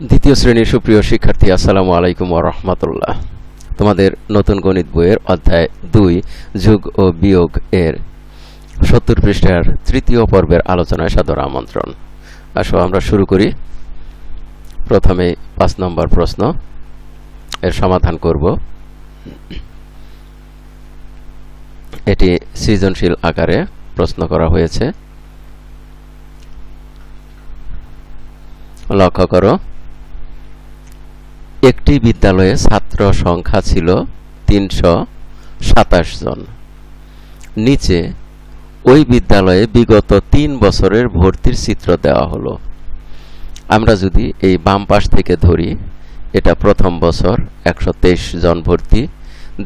দ্বিতীয় শ্রেণীর সুপ্রিয় শিক্ষার্থী, আসসালামু আলাইকুম ওয়া রাহমাতুল্লাহ। তোমাদের নতুন গণিত বইয়ের অধ্যায় 2 যোগ ও বিয়োগ এর 70 পৃষ্ঠার তৃতীয় পর্বের আলোচনায় সাদর আমন্ত্রণ। আসো আমরা শুরু করি। প্রথমে 5 নম্বর প্রশ্ন এর সমাধান করব। এটি সৃজনশীল আকারে প্রশ্ন করা হয়েছে। লক্ষ্য করো, একটি বিদ্যালয়ে ছাত্র সংখ্যা ছিল 327 জন। নিচে ওই বিদ্যালয়ে বিগত 3 বছরের ভর্তির চিত্র দেওয়া হলো। আমরা যদি এই বাম পাশ থেকে ধরি, এটা প্রথম বছর 123 জন ভর্তি,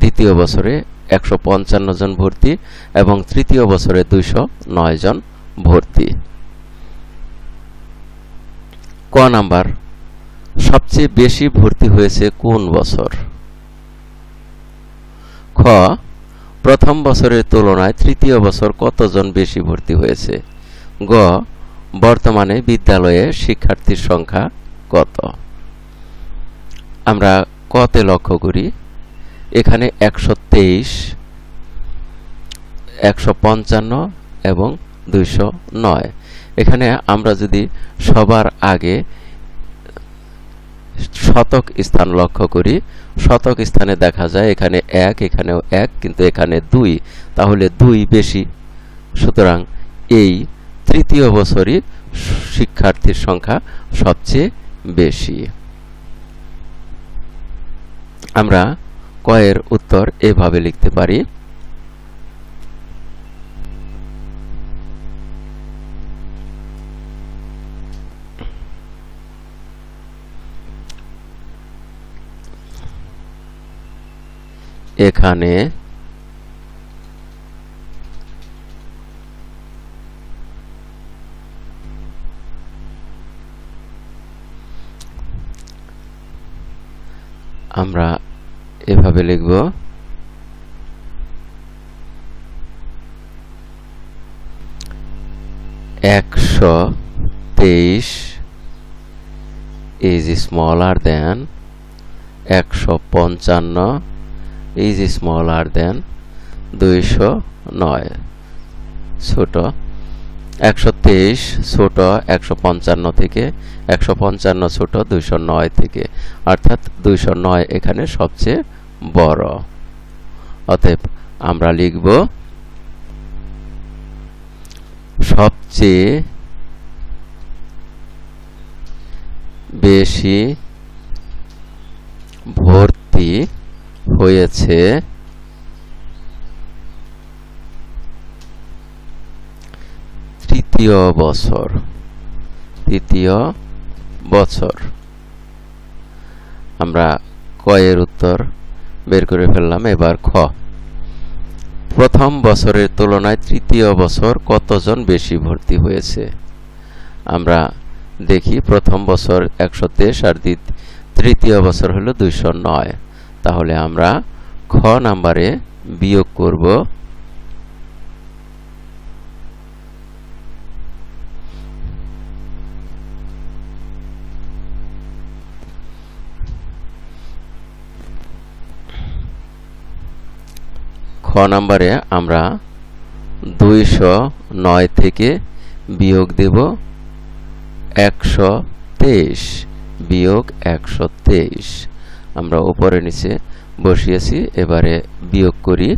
দ্বিতীয় বছরে 155 জন ভর্তি এবং তৃতীয় বছরে 209 জন ভর্তি। ক নাম্বার, সবচেয়ে বেশি ভর্তি হয়েছে কোন বছর? খ, প্রথম বছরের তুলনায় তৃতীয় বছর কতজন বেশি ভর্তি হয়েছে? গ, বর্তমানে বিদ্যালয়ে শিক্ষার্থীর সংখ্যা কত? আমরা কতে লক্ষ্য করি, এখানে 123, 155 এবং 209। এখানে আমরা যদি সবার আগে শতক স্থান লক্ষ্য করি, শতক স্থানে দেখা যায় এখানে 1, এখানেও 1, কিন্তু এখানে 2, তাহলে 2 বেশি। সুতরাং এই তৃতীয় বছরই শিক্ষার্থীর সংখ্যা সবচেয়ে বেশি। আমরা ক এর উত্তর এভাবে লিখতে পারি, এখানে আমরা এভাবে লিখব, 123 is smaller than 155 is smaller than 209। ছোট 123 ছোট 155 থেকে, 155 ছোট 209 থেকে, অর্থাৎ 209 এখানে সবচেয়ে বড়। অতএব আমরা লিখব সবচেয়ে বেশি ভর্তি হয়েছে তৃতীয় বছর। আমরা ক এর উত্তর বের করে ফেললাম। এবার খ, প্রথম বছরের তুলনায় তৃতীয় বছর কতজন বেশি ভর্তি হয়েছে? আমরা দেখি, প্রথম বছর 123 আর তৃতীয় বছর হলো 209। তাহলে আমরা খ নাম্বারে বিয়োগ করব। খ নাম্বারে আমরা 209 থেকে বিয়োগ দেব 123 বিয়োগ 123। আমরা উপরে নিচে বসিয়েছি, এবারে বিয়োগ করি।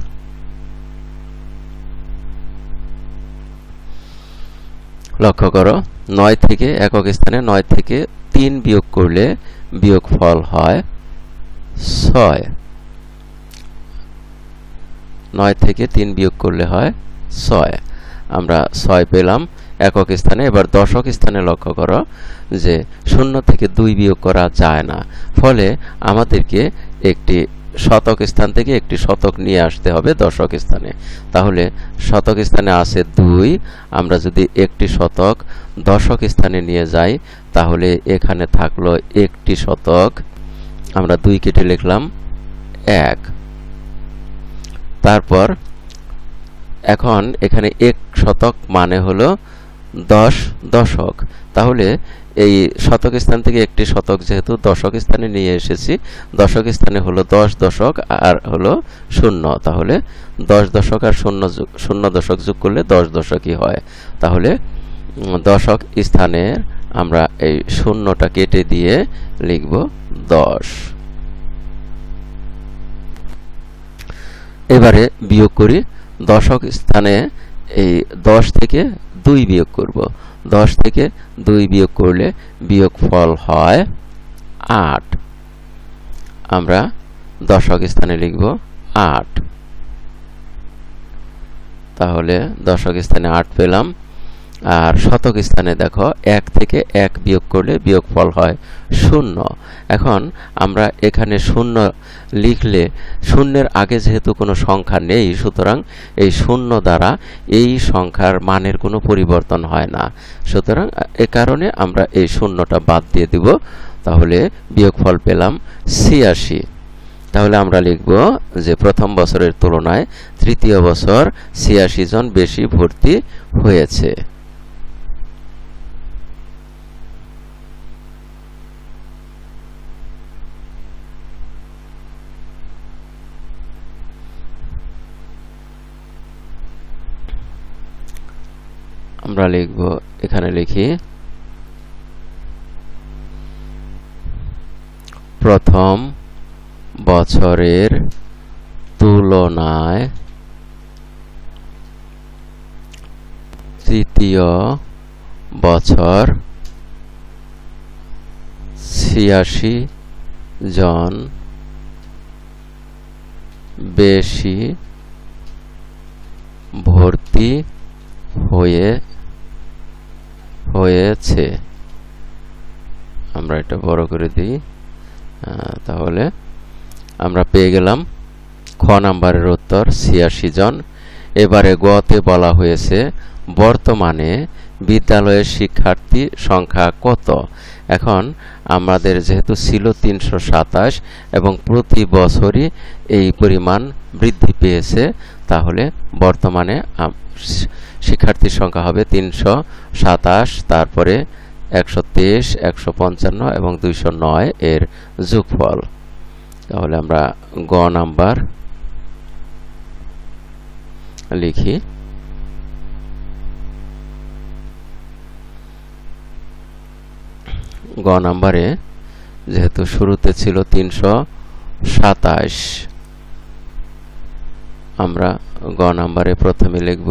লক্ষ্য করো, 9 থেকে একক স্থানে 9 থেকে 3 বিয়োগ করলে বিয়োগফল হয় 6। 9 থেকে 3 বিয়োগ করলে হয় 6। আমরা 6 পেলাম একক স্থানে। এবার দশক স্থানে লক্ষ্য করো যে 0 থেকে 2 বিয়োগ করা যায় না, ফলে আমাদেরকে একটি শতক স্থান থেকে একটি শতক নিয়ে আসতে হবে দশক স্থানে। তাহলে শতক স্থানে আছে 2, আমরা যদি একটি শতক দশক স্থানে নিয়ে যাই তাহলে এখানে থাকলো একটি শতক, আমরা 2 কেটে লিখলাম 1। তারপর এখন এখানে 1 শতক মানে হলো 10 দশক। তাহলে এই শতক স্থান থেকে একটি শতক যেহেতু দশক স্থানে নিয়ে এসেছি, দশক স্থানে হলো 10 দশক আর হলো 0, তাহলে 10 দশক আর 0 দশক যোগ করলে 10 দশকই হয়। তাহলে দশক স্থানের আমরা এই 0টা কেটে দিয়ে লিখব 10। এবারে বিয়োগ করি। দশক স্থানে এই 10 থেকে 2 বিয়োগ করব। 10 থেকে 2 বিয়োগ করলে বিয়োগফল হয় 8। আমরা দশক স্থানে লিখব 8। তাহলে দশক স্থানে 8 পেলাম। আর শতক স্থানে দেখো 1 থেকে 1 বিয়োগ করলে বিয়োগফল হয় 0। এখন আমরা এখানে 0 লিখলে শূন্যের আগে যেহেতু কোনো সংখ্যা নেই, সুতরাং এই 0 দ্বারা এই সংখ্যার মানের কোনো পরিবর্তন হয় না। সুতরাং এ কারণে আমরা এই 0টা বাদ দিয়ে দিব। তাহলে বিয়োগফল পেলাম 86। তাহলে আমরা লিখব যে প্রথম বছরের তুলনায় তৃতীয় বছর 86 জন বেশি ভর্তি হয়েছে। আমরা লিখব, এখানে লিখি প্রথম বছরের তুলনায় তৃতীয় বছর 86 জন বেশি ভর্তি হয়েছে। আমরা এটা বড় করে দিই। তাহলে আমরা পেয়ে গেলাম খ নাম্বারের উত্তর 86 জন। এবারে গতে বলা হয়েছে বর্তমানে বিদ্যালয়ের শিক্ষার্থী সংখ্যা কত। এখন আমাদের যেহেতু ছিল 327 এবং প্রতি বছরই এই পরিমাণ বৃদ্ধি পেয়েছে, তাহলে বর্তমানে শিক্ষার্থীর সংখ্যা হবে 327, তারপরে 123, 155 এবং 209 এর যোগফল। তাহলে আমরা গ নাম্বার লিখি। গ নাম্বারে যেহেতু শুরুতে ছিল 327, আমরা গ নাম্বারে প্রথমে লিখব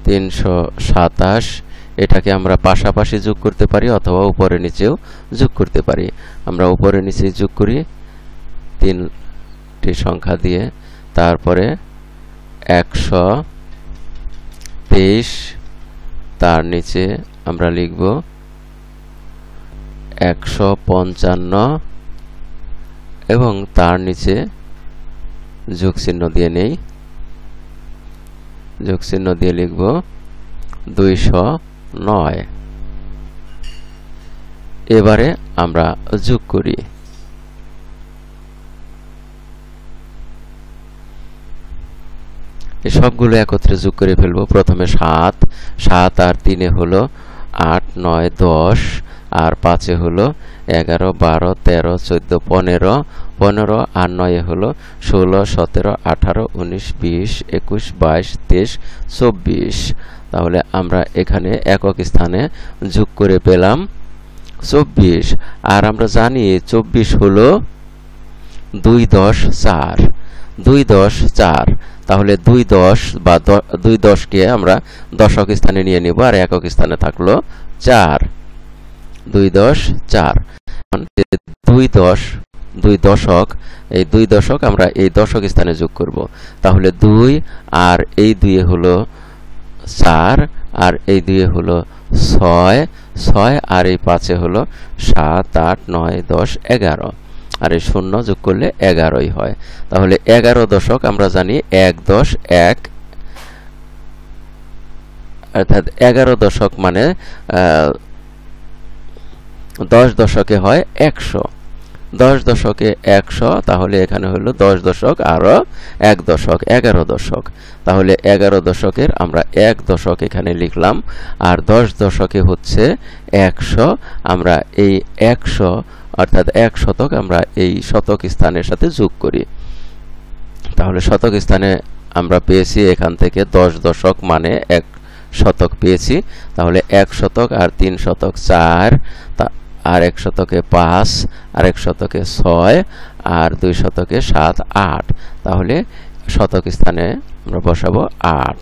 327। এটাকে আমরা পাশাপাশি যোগ করতে পারি অথবা উপরে নিচেও যোগ করতে পারি। আমরা উপরে নিচে যোগ করি 3টি সংখ্যা দিয়ে, তারপরে 123, তার নিচে আমরা লিখব 155 এবং তার নিচে যোগ চিহ্ন দিয়ে নেই, যোগ চিহ্ন দিয়ে লিখব 209। এবারে আমরা যোগ করি। এই সবগুলো একত্রে যোগ করে ফেলবো। প্রথমে 7 আর 3 হলো 8, 9, 10, আর 5 হলো 11, 12, 13, 14, 15, 15 আর 9 হলো 16, 17, 18, 19, 20, 21, 22, 23, 24। তাহলে আমরা এখানে একক স্থানে যোগ করে পেলাম 24। আর আমরা জানি 24 হলো 2 10 4, 2 10 4। তাহলে 2 10 বা 2 10কে আমরা দশক স্থানে নিয়ে নিব, আর একক স্থানে থাকলো 4, 2 10 4। 2 10 2 দশক, এই 2 দশক আমরা এই দশক স্থানে যোগ করব। তাহলে 2 আর এই 2 হলো 4, আর এই 2 হলো 6, 6 আর এই 5 হলো 7, 8, 9, 10, 11, আর এই 0 যোগ করলে 11ই হয়। তাহলে 11 দশক আমরা জানি 1 10 1, অর্থাৎ 11 দশক মানে 10 দশকে হয় 100। 10 দশকে 100, তাহলে এখানে হলো 10 দশক আরো 1 দশক, 11 দশক। তাহলে 11 দশকের আমরা 1 দশক এখানে লিখলাম, আর 10 দশকে হচ্ছে 100। আমরা এই 100 অর্থাৎ 1 শতক আমরা এই শতক স্থানের সাথে যোগ করি। তাহলে শতক স্থানে আমরা পেয়েছি এখান থেকে 10 দশক মানে 1 শতক পেয়েছি। তাহলে 1 শতক আর 3 শতক 4, আর 1 শতকে 5, আর 1 শতকে 6, আর 2 শতকে 7, 8। তাহলে শতক স্থানে আমরা বসাবো 8।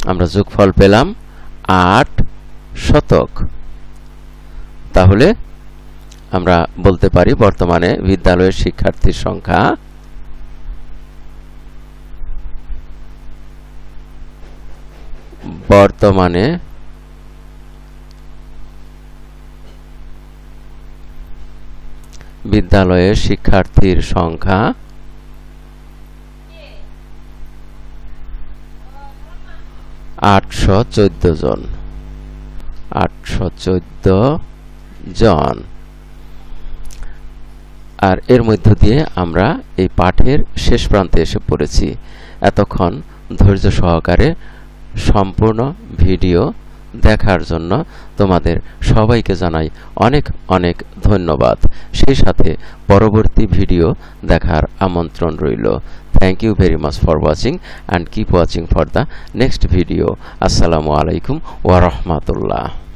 আমরা যোগফল পেলাম 8 শতক। তাহলে আমরা বলতে পারি বর্তমানে বিদ্যালয়ের শিক্ষার্থীর সংখ্যা বিদ্যালয়ের শিক্ষার্থীর সংখ্যা 814 জন। 814 জন। আর এর মধ্য দিয়ে আমরা এই পাঠের শেষ প্রান্তে এসে পড়েছি। এতক্ষণ ধৈর্য সহকারে সম্পূর্ণ ভিডিও দেখার জন্য তোমাদের সবাইকে জানাই অনেক অনেক ধন্যবাদ। সেই সাথে পরবর্তী ভিডিও দেখার আমন্ত্রণ রইল। Thank you very much for watching and keep watching for the next video. আসসালামু আলাইকুম ওয়া রাহমাতুল্লাহ।